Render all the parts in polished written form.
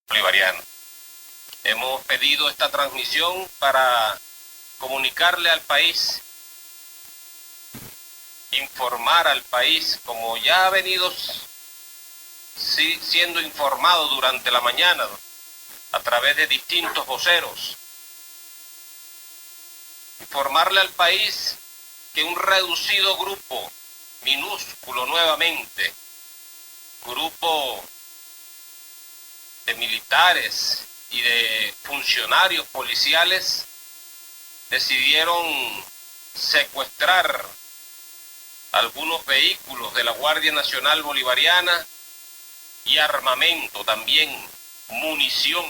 bolivariana. Hemos pedido esta transmisión para comunicarle al país, informar al país, como ya ha venido siendo informado durante la mañana a través de distintos voceros. Informarle al país que un reducido grupo, minúsculo nuevamente, grupo de militares y de funcionarios policiales decidieron secuestrar algunos vehículos de la Guardia Nacional Bolivariana y armamento también, munición.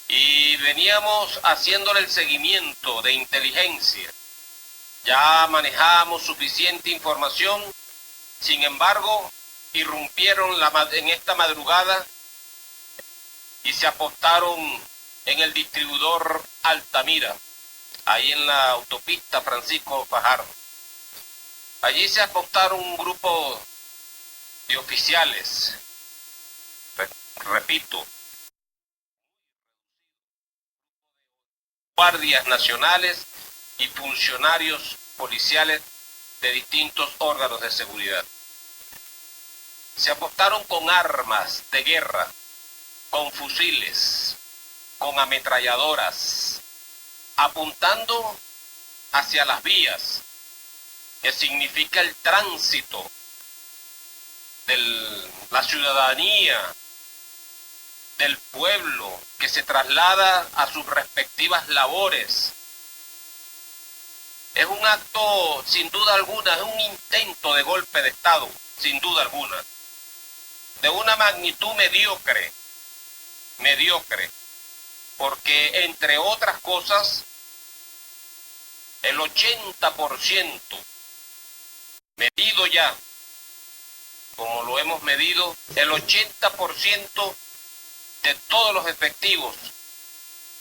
Y veníamos haciéndole el seguimiento de inteligencia. Ya manejábamos suficiente información, sin embargo, irrumpieron en esta madrugada y se apostaron en el distribuidor Altamira, ahí en la autopista Francisco Fajardo. Allí se apostaron un grupo de oficiales, repito, guardias nacionales y funcionarios policiales de distintos órganos de seguridad. Se apostaron con armas de guerra, con fusiles, con ametralladoras, apuntando hacia las vías, que significa el tránsito de la ciudadanía, del pueblo, que se traslada a sus respectivas labores. Es un acto, sin duda alguna, es un intento de golpe de Estado, sin duda alguna, de una magnitud mediocre, porque entre otras cosas, el 80% medido ya, como lo hemos medido, el 80% de todos los efectivos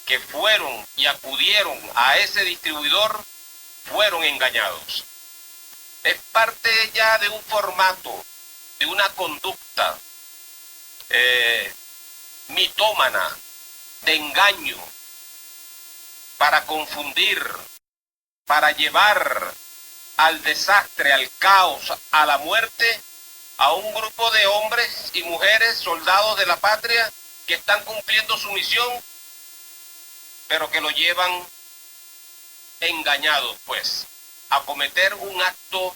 que fueron y acudieron a ese distribuidor fueron engañados. Es parte ya de un formato, de una conducta mitómana, de engaño, para confundir, para llevar al desastre, al caos, a la muerte, a un grupo de hombres y mujeres, soldados de la patria, que están cumpliendo su misión, pero que lo llevan engañados, pues, a cometer un acto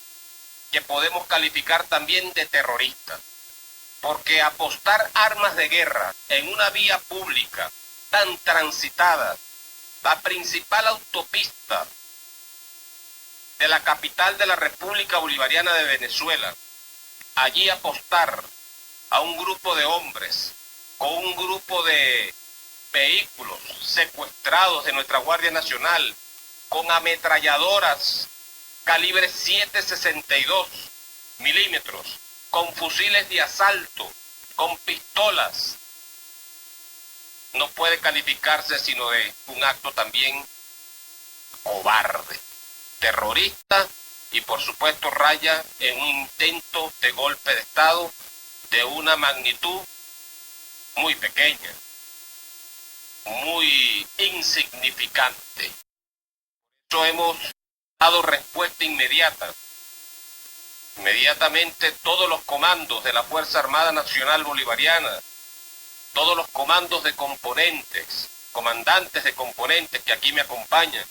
que podemos calificar también de terrorista. Porque apostar armas de guerra en una vía pública tan transitada, la principal autopista de la capital de la República Bolivariana de Venezuela, allí apostar a un grupo de hombres con un grupo de vehículos secuestrados de nuestra Guardia Nacional, con ametralladoras calibre 7.62 milímetros, con fusiles de asalto, con pistolas, no puede calificarse sino de un acto también cobarde, terrorista, y por supuesto raya en un intento de golpe de Estado de una magnitud muy pequeña, muy insignificante. Por eso hemos dado respuesta inmediata. Inmediatamente todos los comandos de la Fuerza Armada Nacional Bolivariana, todos los comandos de componentes, comandantes de componentes que aquí me acompañan,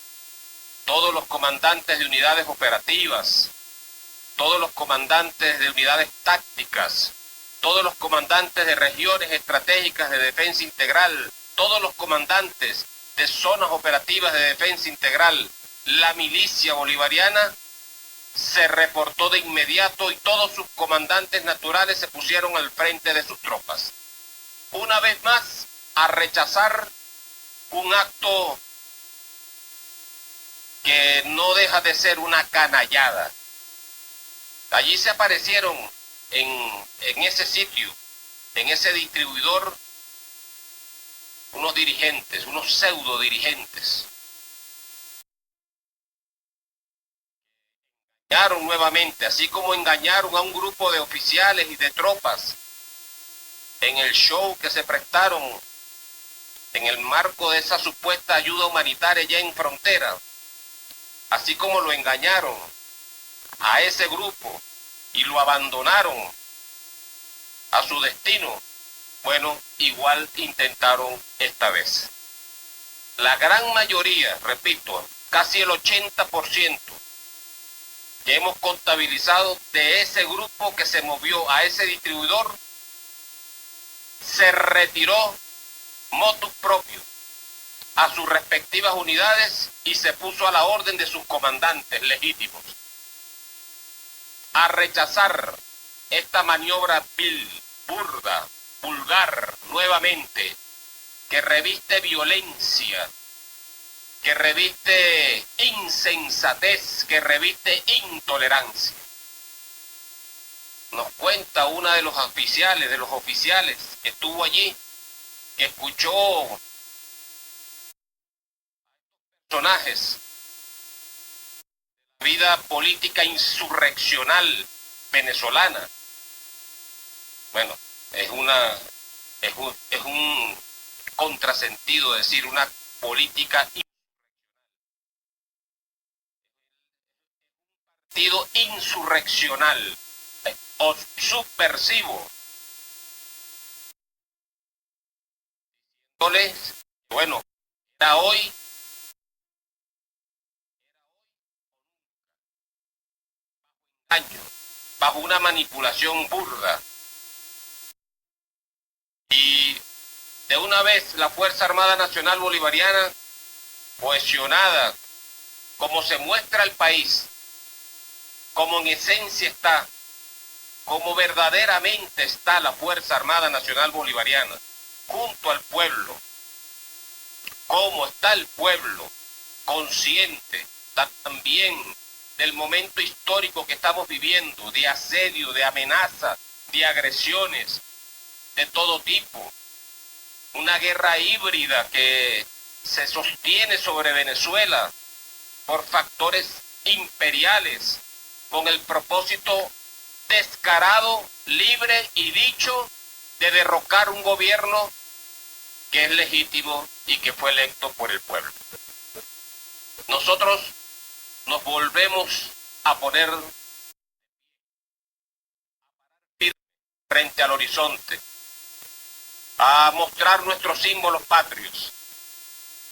todos los comandantes de unidades operativas, todos los comandantes de unidades tácticas, todos los comandantes de regiones estratégicas de defensa integral, todos los comandantes de zonas operativas de defensa integral, la milicia bolivariana se reportó de inmediato y todos sus comandantes naturales se pusieron al frente de sus tropas. Una vez más, a rechazar un acto que no deja de ser una canallada. Allí se aparecieron en ese sitio, en ese distribuidor, unos dirigentes, unos pseudo dirigentes. Engañaron nuevamente, así como engañaron a un grupo de oficiales y de tropas en el show que se prestaron en el marco de esa supuesta ayuda humanitaria ya en frontera, así como lo engañaron a ese grupo y lo abandonaron a su destino, bueno, igual intentaron esta vez. La gran mayoría, repito, casi el 80% que hemos contabilizado de ese grupo que se movió a ese distribuidor, se retiró motus propio a sus respectivas unidades y se puso a la orden de sus comandantes legítimos a rechazar esta maniobra vil, burda, vulgar, nuevamente, que reviste violencia, que reviste insensatez, que reviste intolerancia. Nos cuenta una de los oficiales que estuvo allí, que escuchó personajes de la vida política insurreccional venezolana. Bueno, es un contrasentido decir una política partido insurreccional o subversivo. Bueno, era hoy bajo una manipulación burda. Y de una vez la Fuerza Armada Nacional Bolivariana, cohesionada, como se muestra el país, como en esencia está, como verdaderamente está la Fuerza Armada Nacional Bolivariana, junto al pueblo, como está el pueblo, consciente también del momento histórico que estamos viviendo, de asedio, de amenaza, de agresiones de todo tipo, una guerra híbrida que se sostiene sobre Venezuela por factores imperiales, con el propósito descarado, libre y dicho de derrocar un gobierno que es legítimo y que fue electo por el pueblo. Nosotros nos volvemos a poner frente al horizonte, a mostrar nuestros símbolos patrios,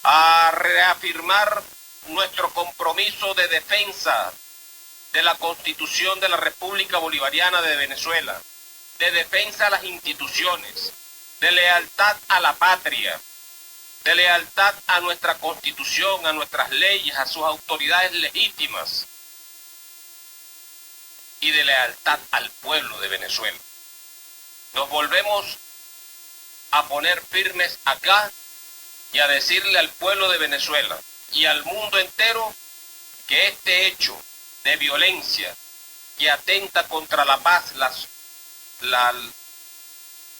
a reafirmar nuestro compromiso de defensa de la Constitución de la República Bolivariana de Venezuela, de defensa a las instituciones, de lealtad a la patria, de lealtad a nuestra Constitución, a nuestras leyes, a sus autoridades legítimas y de lealtad al pueblo de Venezuela. Nos volvemos a poner firmes acá y a decirle al pueblo de Venezuela y al mundo entero que este hecho de violencia que atenta contra la paz,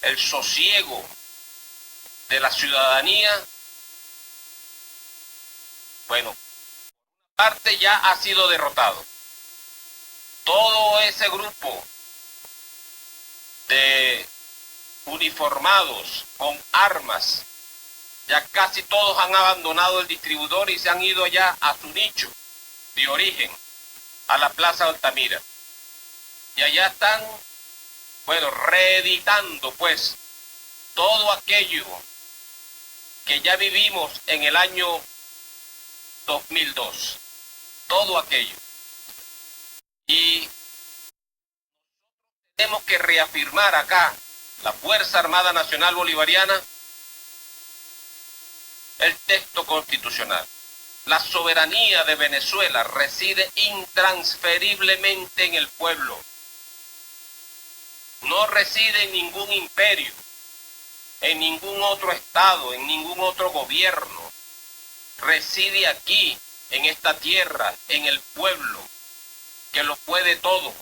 el sosiego de la ciudadanía, bueno, parte ya ha sido derrotado. Todo ese grupo de uniformados con armas, ya casi todos han abandonado el distribuidor y se han ido allá a su nicho de origen, a la Plaza Altamira. Y allá están, bueno, reeditando pues todo aquello que ya vivimos en el año 2002, todo aquello. Y tenemos que reafirmar acá, la Fuerza Armada Nacional Bolivariana, el texto constitucional. La soberanía de Venezuela reside intransferiblemente en el pueblo. No reside en ningún imperio, en ningún otro estado, en ningún otro gobierno. Reside aquí, en esta tierra, en el pueblo, que lo puede todo,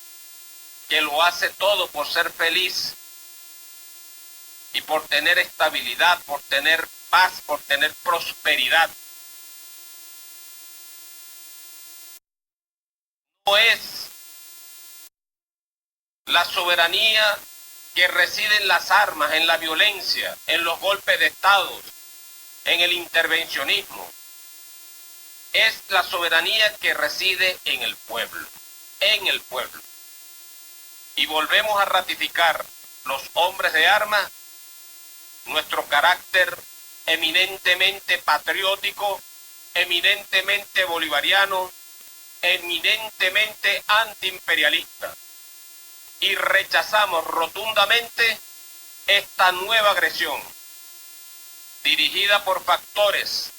que lo hace todo por ser feliz y por tener estabilidad, por tener paz, por tener prosperidad. No es la soberanía que reside en las armas, en la violencia, en los golpes de Estado, en el intervencionismo. Es la soberanía que reside en el pueblo, en el pueblo. Y volvemos a ratificar los hombres de armas nuestro carácter eminentemente patriótico, eminentemente bolivariano, eminentemente antiimperialista. Y rechazamos rotundamente esta nueva agresión, dirigida por factores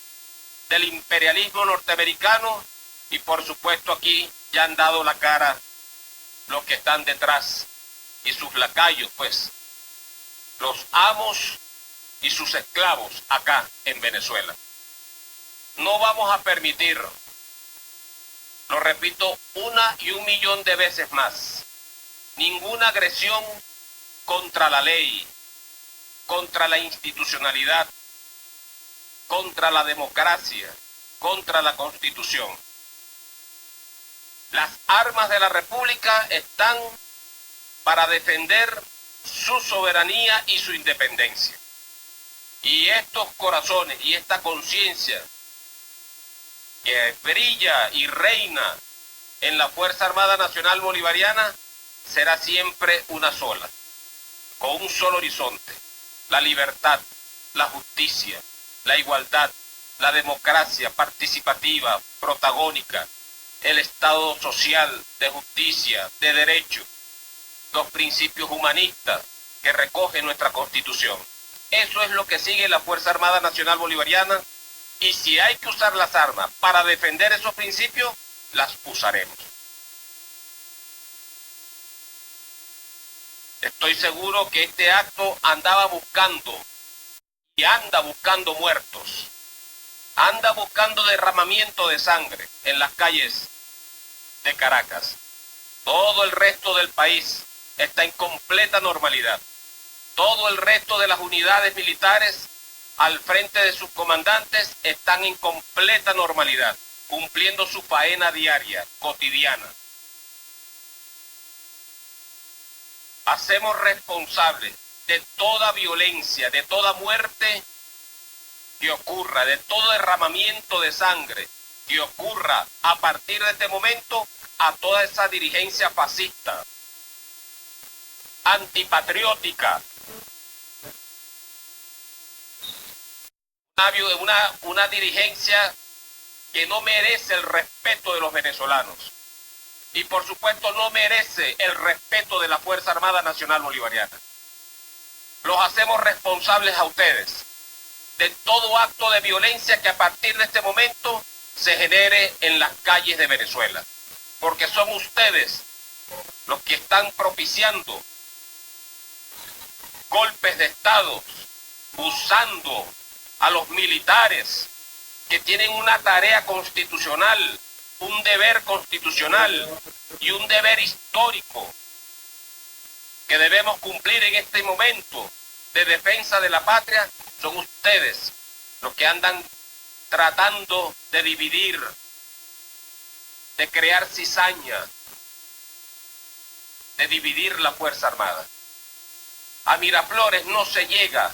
del imperialismo norteamericano, y por supuesto aquí ya han dado la cara los que están detrás y sus lacayos, pues, los amos y sus esclavos acá en Venezuela. No vamos a permitir, lo repito una y un millón de veces más, ninguna agresión contra la ley, contra la institucionalidad, contra la democracia, contra la Constitución. Las armas de la República están para defender su soberanía y su independencia. Y estos corazones y esta conciencia que brilla y reina en la Fuerza Armada Nacional Bolivariana será siempre una sola, con un solo horizonte: la libertad, la justicia, la igualdad, la democracia participativa, protagónica, el Estado social, de justicia, de derecho, los principios humanistas que recoge nuestra Constitución. Eso es lo que sigue la Fuerza Armada Nacional Bolivariana, y si hay que usar las armas para defender esos principios, las usaremos. Estoy seguro que este acto andaba buscando y anda buscando muertos, anda buscando derramamiento de sangre en las calles de Caracas. Todo el resto del país está en completa normalidad. Todo el resto de las unidades militares al frente de sus comandantes están en completa normalidad, cumpliendo su faena diaria, cotidiana. Hacemos responsables de toda violencia, de toda muerte que ocurra, de todo derramamiento de sangre que ocurra a partir de este momento, a toda esa dirigencia fascista, antipatriótica, una dirigencia que no merece el respeto de los venezolanos y por supuesto no merece el respeto de la Fuerza Armada Nacional Bolivariana. Los hacemos responsables a ustedes de todo acto de violencia que a partir de este momento se genere en las calles de Venezuela, porque son ustedes los que están propiciando golpes de Estado, usando a los militares que tienen una tarea constitucional, un deber constitucional y un deber histórico que debemos cumplir en este momento de defensa de la patria. Son ustedes los que andan tratando de dividir, de crear cizaña, de dividir la Fuerza Armada. A Miraflores no se llega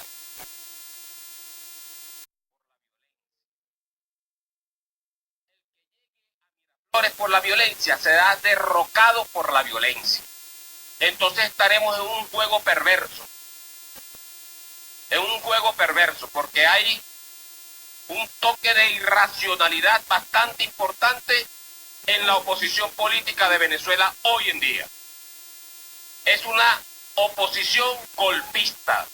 por la violencia, será derrocado por la violencia. Entonces estaremos en un juego perverso. En un juego perverso, porque hay un toque de irracionalidad bastante importante en la oposición política de Venezuela hoy en día. Es una oposición golpista,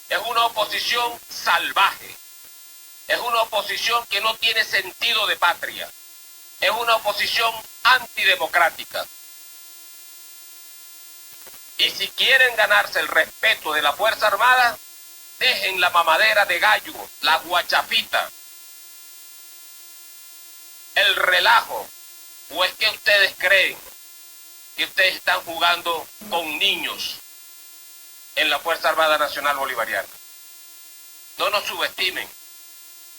es una oposición salvaje, es una oposición que no tiene sentido de patria, es una oposición antidemocrática. Y si quieren ganarse el respeto de la Fuerza Armada, dejen la mamadera de gallo, la guachafita, el relajo. ¿O es que ustedes creen que ustedes están jugando con niños en la Fuerza Armada Nacional Bolivariana? No nos subestimen,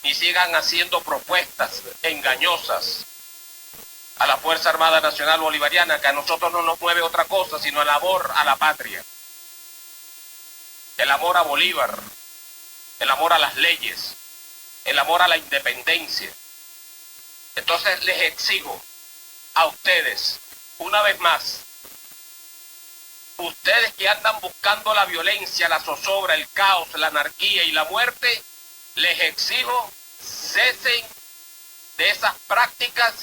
ni sigan haciendo propuestas engañosas a la Fuerza Armada Nacional Bolivariana, que a nosotros no nos mueve otra cosa sino el amor a la patria. el amor a Bolívar, el amor a las leyes, el amor a la independencia. Entonces les exijo a ustedes, una vez más, ustedes que andan buscando la violencia, la zozobra, el caos, la anarquía y la muerte, les exijo cesen de esas prácticas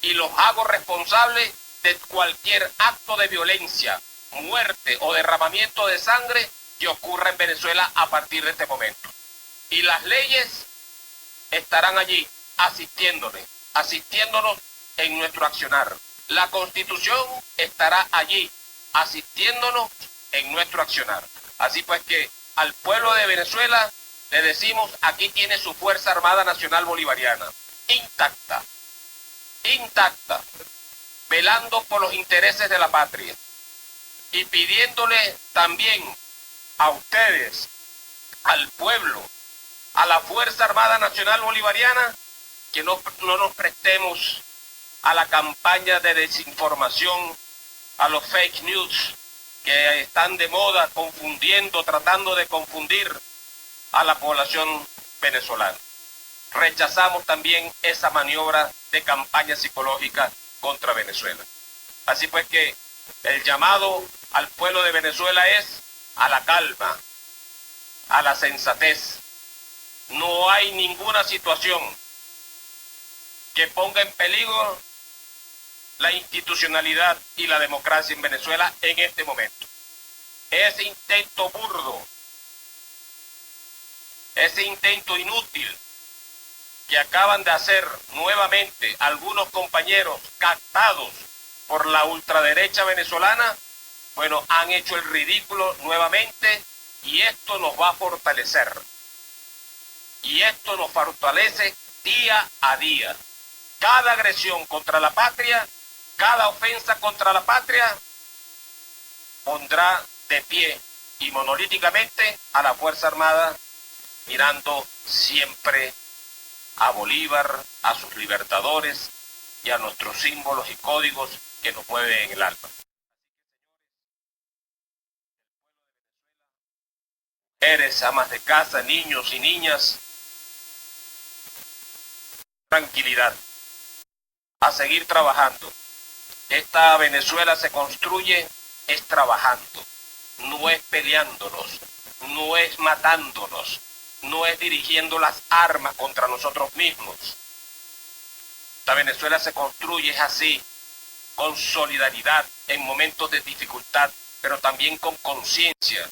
y los hago responsables de cualquier acto de violencia, muerte o derramamiento de sangre que ocurra en Venezuela a partir de este momento. Y las leyes estarán allí asistiéndonos en nuestro accionar. La Constitución estará allí asistiéndonos en nuestro accionar. Así pues que al pueblo de Venezuela le decimos, aquí tiene su Fuerza Armada Nacional Bolivariana, intacta, velando por los intereses de la patria y pidiéndole también a ustedes, al pueblo, a la Fuerza Armada Nacional Bolivariana, que no nos prestemos a la campaña de desinformación, a los fake news que están de moda tratando de confundir a la población venezolana. Rechazamos también esa maniobra de campaña psicológica contra Venezuela. Así pues que el llamado al pueblo de Venezuela es a la calma, a la sensatez. No hay ninguna situación que ponga en peligro la institucionalidad y la democracia en Venezuela en este momento. Ese intento burdo, ese intento inútil que acaban de hacer nuevamente algunos compañeros captados por la ultraderecha venezolana, bueno, han hecho el ridículo nuevamente y esto nos va a fortalecer. Y esto nos fortalece día a día. Cada agresión contra la patria, cada ofensa contra la patria, pondrá de pie y monolíticamente a la Fuerza Armada, mirando siempre a Bolívar, a sus libertadores y a nuestros símbolos y códigos que nos mueven en el alma. Mujeres, amas de casa, niños y niñas, tranquilidad, a seguir trabajando. Esta Venezuela se construye es trabajando, no es peleándonos, no es matándonos, no es dirigiendo las armas contra nosotros mismos. Esta Venezuela se construye es así, con solidaridad en momentos de dificultad, pero también con conciencia,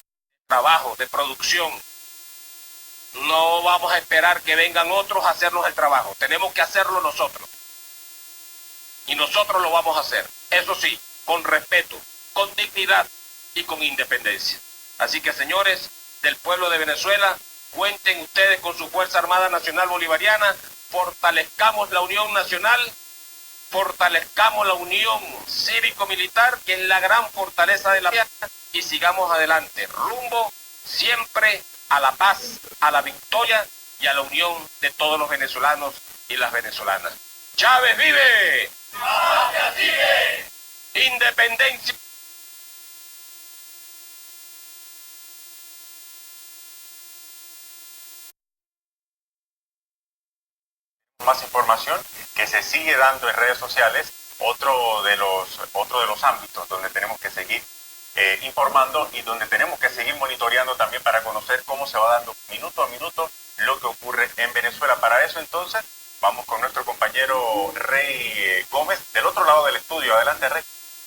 trabajo, de producción. No vamos a esperar que vengan otros a hacernos el trabajo, tenemos que hacerlo nosotros. Y nosotros lo vamos a hacer, eso sí, con respeto, con dignidad y con independencia. Así que, señores del pueblo de Venezuela, cuenten ustedes con su Fuerza Armada Nacional Bolivariana, fortalezcamos la unión nacional, fortalezcamos la unión cívico-militar, que es la gran fortaleza de la vida, y sigamos adelante, rumbo siempre a la paz, a la victoria y a la unión de todos los venezolanos y las venezolanas. ¡Chávez vive! ¡Patria sigue! ¡Independencia! Más información que se sigue dando en redes sociales, otro de los ámbitos donde tenemos que seguir informando y donde tenemos que seguir monitoreando también para conocer cómo se va dando minuto a minuto lo que ocurre en Venezuela. Para eso entonces vamos con nuestro compañero Rey Gómez del otro lado del estudio. Adelante, Rey.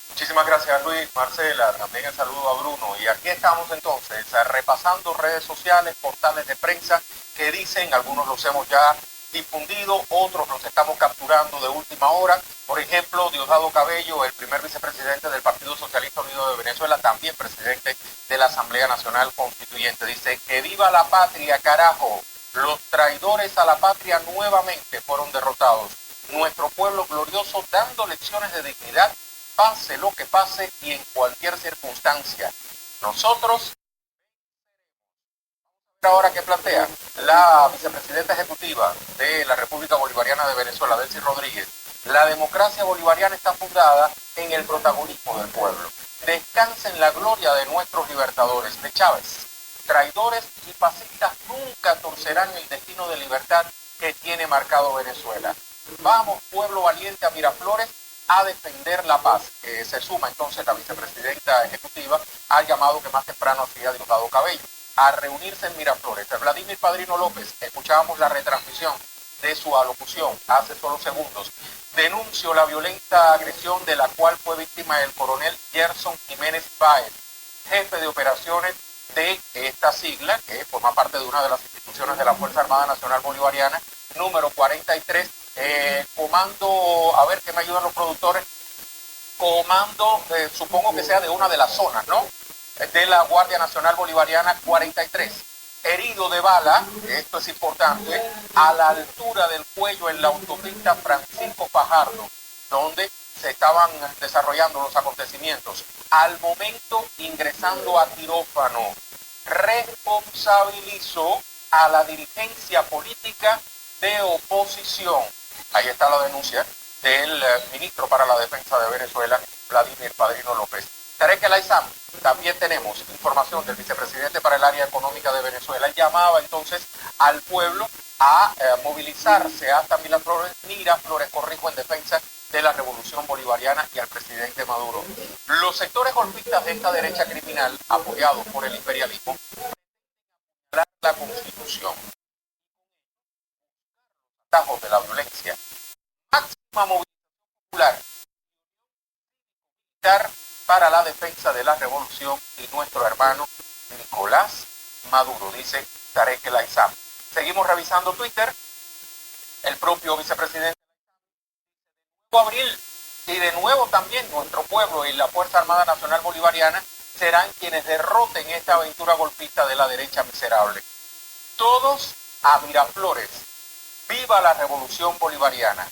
Muchísimas gracias, Luis. Marcela, también el saludo a Bruno. Y aquí estamos entonces repasando redes sociales, portales de prensa que dicen, algunos los hemos ya difundido, otros los estamos capturando de última hora. Por ejemplo, Diosdado Cabello, el primer vicepresidente del Partido Socialista Unido de Venezuela, también presidente de la Asamblea Nacional Constituyente, dice: que viva la patria, carajo. Los traidores a la patria nuevamente fueron derrotados. Nuestro pueblo glorioso dando lecciones de dignidad, pase lo que pase y en cualquier circunstancia. Nosotros, ahora que plantea la vicepresidenta ejecutiva de la República Bolivariana de Venezuela, Delcy Rodríguez, la democracia bolivariana está fundada en el protagonismo del pueblo. Descansa en la gloria de nuestros libertadores, de Chávez, traidores y fascistas nunca torcerán el destino de libertad que tiene marcado Venezuela. Vamos, pueblo valiente, a Miraflores a defender la paz. Se suma entonces la vicepresidenta ejecutiva al llamado que más temprano hacía Diosdado Cabello a reunirse en Miraflores. Vladimir Padrino López, escuchábamos la retransmisión de su alocución hace solo segundos. Denunció la violenta agresión de la cual fue víctima el coronel Gerson Jiménez Báez, jefe de operaciones de esta sigla, que forma parte de una de las instituciones de la Fuerza Armada Nacional Bolivariana, número 43, comando, a ver que me ayudan los productores, comando, supongo que sea de una de las zonas, ¿no? De la Guardia Nacional Bolivariana 43. Herido de bala, esto es importante, a la altura del cuello en la autopista Francisco Fajardo, donde se estaban desarrollando los acontecimientos. Al momento ingresando a quirófano, responsabilizó a la dirigencia política de oposición. Ahí está la denuncia del ministro para la Defensa de Venezuela, Vladimir Padrino López. Tarek El Aissam, también tenemos información del vicepresidente para el área económica de Venezuela. Él llamaba entonces al pueblo a movilizarse hasta Miraflores, en defensa de la revolución bolivariana y al presidente Maduro. Los sectores golpistas de esta derecha criminal, apoyados por el imperialismo, la Constitución, atajos de la violencia, máxima movilización popular, militar para la defensa de la revolución y nuestro hermano Nicolás Maduro, dice Tarek El Aissam. Seguimos revisando Twitter. El propio vicepresidente de abril y de nuevo también nuestro pueblo y la Fuerza Armada Nacional Bolivariana serán quienes derroten esta aventura golpista de la derecha miserable. Todos a Miraflores. ¡Viva la revolución bolivariana!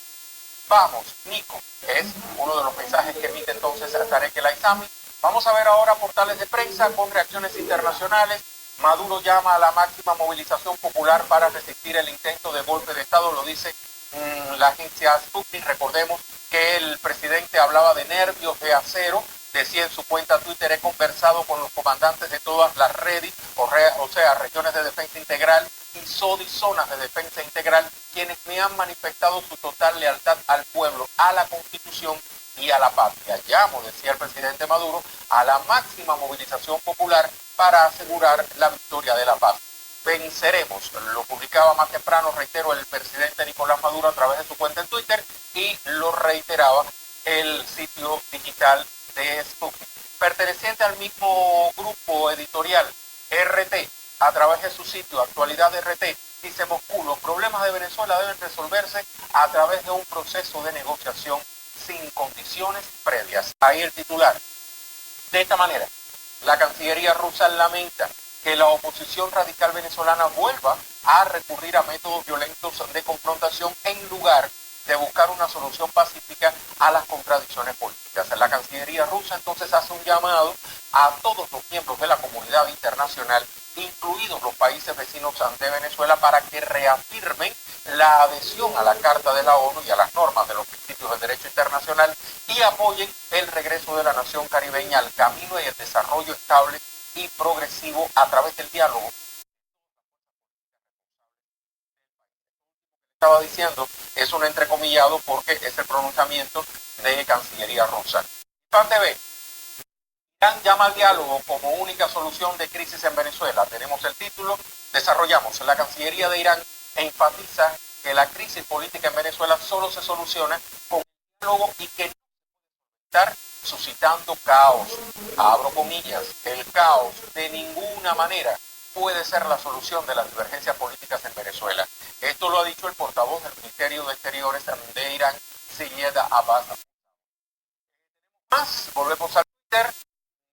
Vamos, Nico, es uno de los mensajes que emite entonces Tarek El Aissam. Vamos a ver ahora portales de prensa con reacciones internacionales. Maduro llama a la máxima movilización popular para resistir el intento de golpe de Estado, lo dice la agencia Sputnik. Recordemos que el presidente hablaba de nervios de acero, decía en su cuenta Twitter: he conversado con los comandantes de todas las redes, o sea, regiones de defensa integral y zonas de defensa integral, quienes me han manifestado su total lealtad al pueblo, a la Constitución y a la patria. Llamo, decía el presidente Maduro, a la máxima movilización popular para asegurar la victoria de la paz. Venceremos, lo publicaba más temprano, reitero, el presidente Nicolás Maduro a través de su cuenta en Twitter, y lo reiteraba el sitio digital de Sputnik. Perteneciente al mismo grupo editorial, RT, a través de su sitio Actualidad RT, dice Moscú: los problemas de Venezuela deben resolverse a través de un proceso de negociación sin condiciones previas. Ahí el titular. De esta manera, la Cancillería rusa lamenta que la oposición radical venezolana vuelva a recurrir a métodos violentos de confrontación en lugar de buscar una solución pacífica a las contradicciones políticas. La Cancillería rusa entonces hace un llamado a todos los miembros de la comunidad internacional, incluidos los países vecinos de Venezuela, para que reafirmen la adhesión a la Carta de la ONU y a las normas de los principios del derecho internacional y apoyen el regreso de la nación caribeña al camino y el desarrollo estable y progresivo a través del diálogo. Estaba diciendo, es un entrecomillado porque es el pronunciamiento de Cancillería rusa. Pan TV. Irán llama al diálogo como única solución de crisis en Venezuela. Tenemos el título. Desarrollamos. La Cancillería de Irán enfatiza que la crisis política en Venezuela solo se soluciona con diálogo y que no puede estar suscitando caos. Abro comillas. El caos de ninguna manera puede ser la solución de las divergencias políticas en Venezuela. Esto lo ha dicho el portavoz del Ministerio de Exteriores de Irán, Syed Abbas. Más, volvemos al Twitter.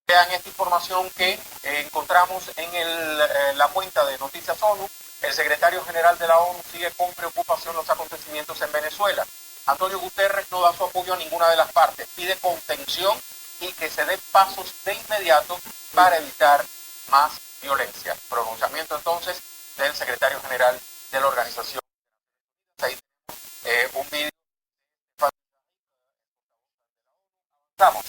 Vean esta información que encontramos en la cuenta de Noticias ONU. El secretario general de la ONU sigue con preocupación los acontecimientos en Venezuela. Antonio Guterres no da su apoyo a ninguna de las partes. Pide contención y que se den pasos de inmediato para evitar más violencia. Pronunciamiento entonces del secretario general de la organización. Ahí tenemos un vídeo. Vamos.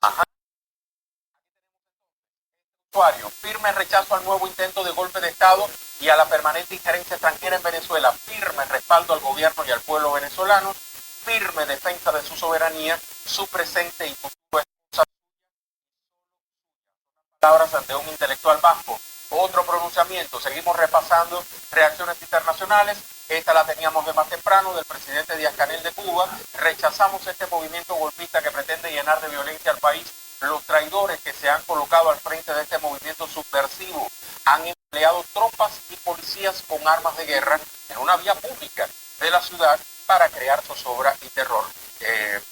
Ajá. firme rechazo al nuevo intento de golpe de Estado y a la permanente injerencia extranjera en Venezuela, firme respaldo al gobierno y al pueblo venezolano, firme defensa de su soberanía, su presente y futuro. Palabras ante un intelectual vasco. Otro pronunciamiento, seguimos repasando reacciones internacionales. Esta la teníamos de más temprano del presidente Díaz-Canel de Cuba. Rechazamos este movimiento golpista que pretende llenar de violencia al país. Los traidores que se han colocado al frente de este movimiento subversivo han empleado tropas y policías con armas de guerra en una vía pública de la ciudad para crear zozobra y terror.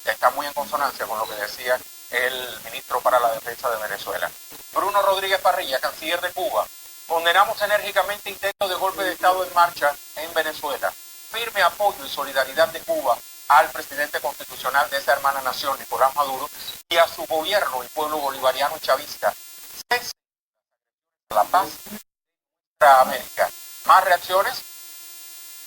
Está muy en consonancia con lo que decía el ministro para la Defensa de Venezuela. Bruno Rodríguez Parrilla, canciller de Cuba. Condenamos enérgicamente intentos de golpe de Estado en marcha en Venezuela. Firme apoyo y solidaridad de Cuba al presidente constitucional de esa hermana nación, Nicolás Maduro, y a su gobierno y pueblo bolivariano y chavista. La paz para América. Más reacciones.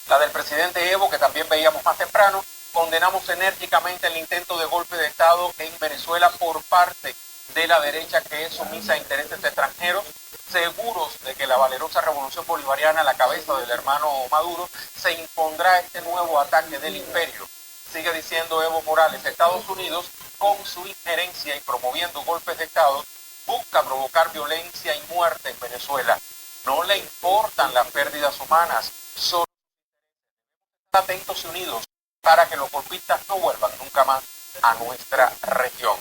La del presidente Evo, que también veíamos más temprano. Condenamos enérgicamente el intento de golpe de Estado en Venezuela por parte de la derecha que es sumisa a intereses extranjeros, seguros de que la valerosa revolución bolivariana a la cabeza del hermano Maduro se impondrá este nuevo ataque del imperio. Sigue diciendo Evo Morales, Estados Unidos, con su injerencia y promoviendo golpes de Estado, busca provocar violencia y muerte en Venezuela. No le importan las pérdidas humanas, solo atentos y unidos para que los golpistas no vuelvan nunca más a nuestra región.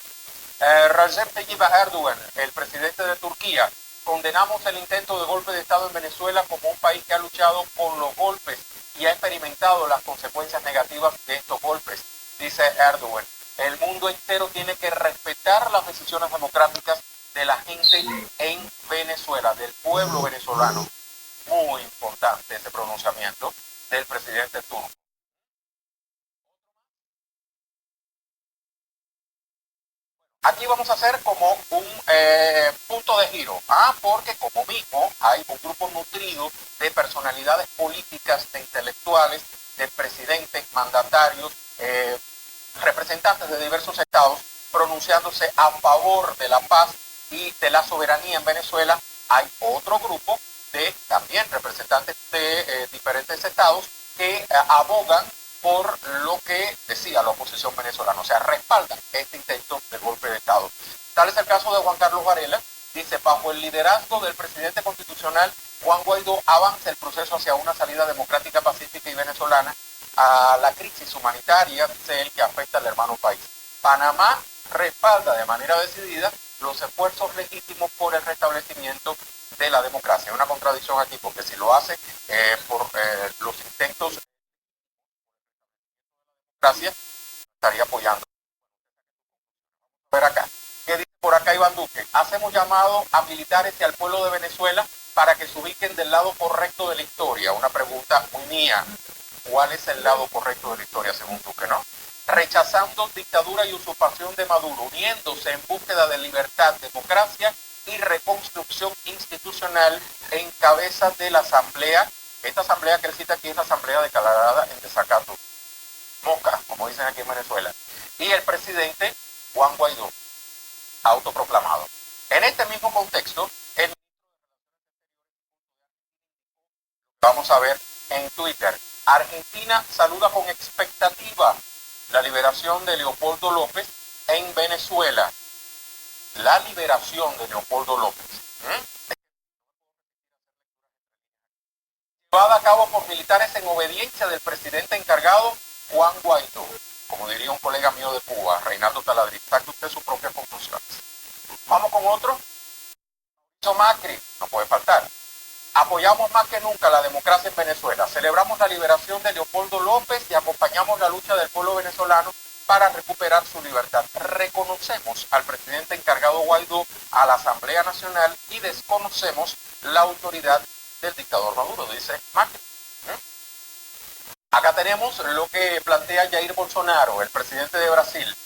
Recep Tayyip Erdogan, el presidente de Turquía, condenamos el intento de golpe de Estado en Venezuela como un país que ha luchado con los golpes y ha experimentado las consecuencias negativas de estos golpes, dice Erdogan. El mundo entero tiene que respetar las decisiones democráticas de la gente en Venezuela, del pueblo venezolano. Muy importante ese pronunciamiento del presidente turco. Aquí vamos a hacer como un punto de giro, porque como mismo hay un grupo nutrido de personalidades políticas, de intelectuales, de presidentes, mandatarios, representantes de diversos estados, pronunciándose a favor de la paz y de la soberanía en Venezuela. Hay otro grupo de también representantes de diferentes estados que abogan por lo que decía la oposición venezolana, o sea, respaldan este intento de golpe de Estado. Tal es el caso de Juan Carlos Varela. Dice, bajo el liderazgo del presidente constitucional Juan Guaidó avanza el proceso hacia una salida democrática, pacífica y venezolana a la crisis humanitaria, dice él, que afecta al hermano país. Panamá respalda de manera decidida los esfuerzos legítimos por el restablecimiento de la democracia. Hay una contradicción aquí, porque si lo hace por los intentos gracias, estaría apoyando. Ver acá. ¿Qué dice por acá Iván Duque? Hacemos llamado a militares y al pueblo de Venezuela para que se ubiquen del lado correcto de la historia. Una pregunta muy mía. ¿Cuál es el lado correcto de la historia según Duque, no? Rechazando dictadura y usurpación de Maduro, uniéndose en búsqueda de libertad, democracia y reconstrucción institucional en cabeza de la asamblea. Esta asamblea que él cita aquí es la asamblea declarada en desacato. Moca, como dicen aquí en Venezuela, y el presidente Juan Guaidó, autoproclamado. En este mismo contexto, vamos a ver en Twitter, Argentina saluda con expectativa la liberación de Leopoldo López en Venezuela. La liberación de Leopoldo López. Llevada a cabo por militares en obediencia del presidente encargado Juan Guaidó, como diría un colega mío de Cuba, Reinaldo Taladriz. Saque usted sus propias conclusiones. Vamos con otro. Macri, no puede faltar. Apoyamos más que nunca la democracia en Venezuela. Celebramos la liberación de Leopoldo López y acompañamos la lucha del pueblo venezolano para recuperar su libertad. Reconocemos al presidente encargado Guaidó, a la Asamblea Nacional, y desconocemos la autoridad del dictador Maduro, dice Macri. Acá tenemos lo que plantea Jair Bolsonaro, el presidente de Brasil.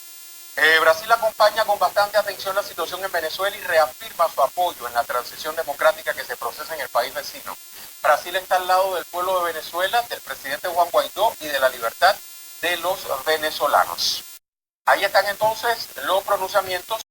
Brasil acompaña con bastante atención la situación en Venezuela y reafirma su apoyo en la transición democrática que se procesa en el país vecino. Brasil está al lado del pueblo de Venezuela, del presidente Juan Guaidó y de la libertad de los venezolanos. Ahí están entonces los pronunciamientos